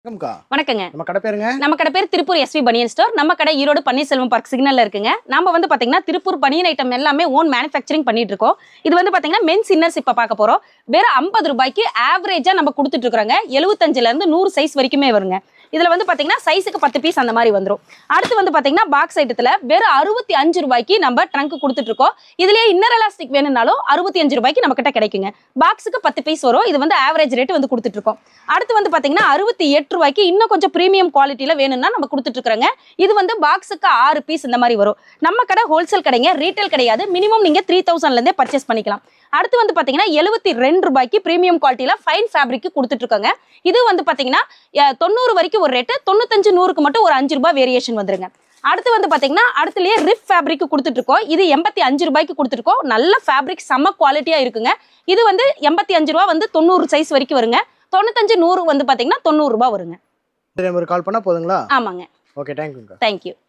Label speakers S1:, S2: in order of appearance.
S1: வணக்கம்க்கா.
S2: வணக்கங்க.
S1: நம்ம கடை பேருங்க?
S2: நம்ம கடை பேர் திருப்பூர் எஸ்வி பனியன் ஸ்டோர். நம்ம கடை ஈரோடு பன்னீர்செல்வம் பார்க் சிக்னல்ல இருக்குங்க. நாம வந்து பாத்தீங்கன்னா திருப்பூர் பனியன் ஐட்டம் எல்லாமே ஓன் மேனுஃபேக்சரிங் பண்ணிட்டு இருக்கோம். இது வந்து பாத்தீங்கன்னா மென்ஸ் இன்னர்ஸ் இப்ப பார்க்க போறோம். வெறும் 50 ரூபாய்க்கு ஆவரேஜா நம்ம கொடுத்துட்டு இருக்கோங்க. 75ல இருந்து 100 சைஸ் வரைக்குமே வருங்க. இதுல வந்து பாத்தீங்கன்னா சைஸுக்கு 10 பீஸ் அந்த மாதிரி வந்துரும். அடுத்து வந்து பாத்தீங்கன்னா பாக்ஸ் ஐட்டத்துல வெறும் 65 ரூபாய்க்கு நம்ம ட்ரங்க் கொடுத்துட்டு இருக்கோம். இதுலயே இன்னர் எலாஸ்டிக் வேணும்னாலும் 65 ரூபாய்க்கு நம்ம கிட்ட கிடைக்குங்க. பாக்ஸுக்கு 10 பீஸ் வரும். இது வந்து ஆவரேஜ் ரேட் வந்து கொடுத்துட்டு இருக்கோம். அடுத்து வந்து பாத்தீங்கன்னா 68 ரூபாய்க்கு இன்னும் கொஞ்சம் பிரீமியம் குவாலிட்டியில வேணும்னா நம்ம கொடுத்துட்டு இருக்கோங்க. இது வந்து பாக்ஸுக்கு 6 பீஸ் இந்த மாதிரி வரும். நம்ம கடை ஹோல்சேல் கடைங்க, ரீட்டைல் கிடையாது. மினிமம் நீங்க 3000ல இருந்தே பர்ச்சேஸ் பண்ணிக்கலாம். அடுத்து வந்து பாத்தீங்கன்னா 72 ரூபாய்க்கு பிரீமியம் குவாலிட்டியில ஃபைன் ஃபேப்ரிக் கொடுத்துட்டு இருக்காங்க. இது வந்து பாத்தீங்கன்னா 90 வரைக்கும் ஒரு ரேட்டு, 95 100க்கு மட்டும் ஒரு 5 ரூபாய் வேரியேஷன் வந்துருங்க. அடுத்து வந்து பாத்தீங்கன்னா அடுத்துலயே ரிப் ஃபேப்ரிக் கொடுத்துட்டு இருக்கோம். இது 85 ரூபாய்க்கு கொடுத்துருக்கோம். நல்ல ஃபேப்ரிக் செம்ம குவாலிட்டியா இருக்குங்க. இது வந்து 85 ரூபா வந்து 90 சைஸ் வரைக்கும் வருங்க. 95 100 வந்து பாத்தீங்கன்னா 90 ரூபாய் வருங்க.
S1: நம்பருக்கு கால் பண்ணா போதுங்களா?
S2: ஆமாங்க.
S1: ஓகே, தேங்க்யூங்க.
S2: தேங்க்யூ.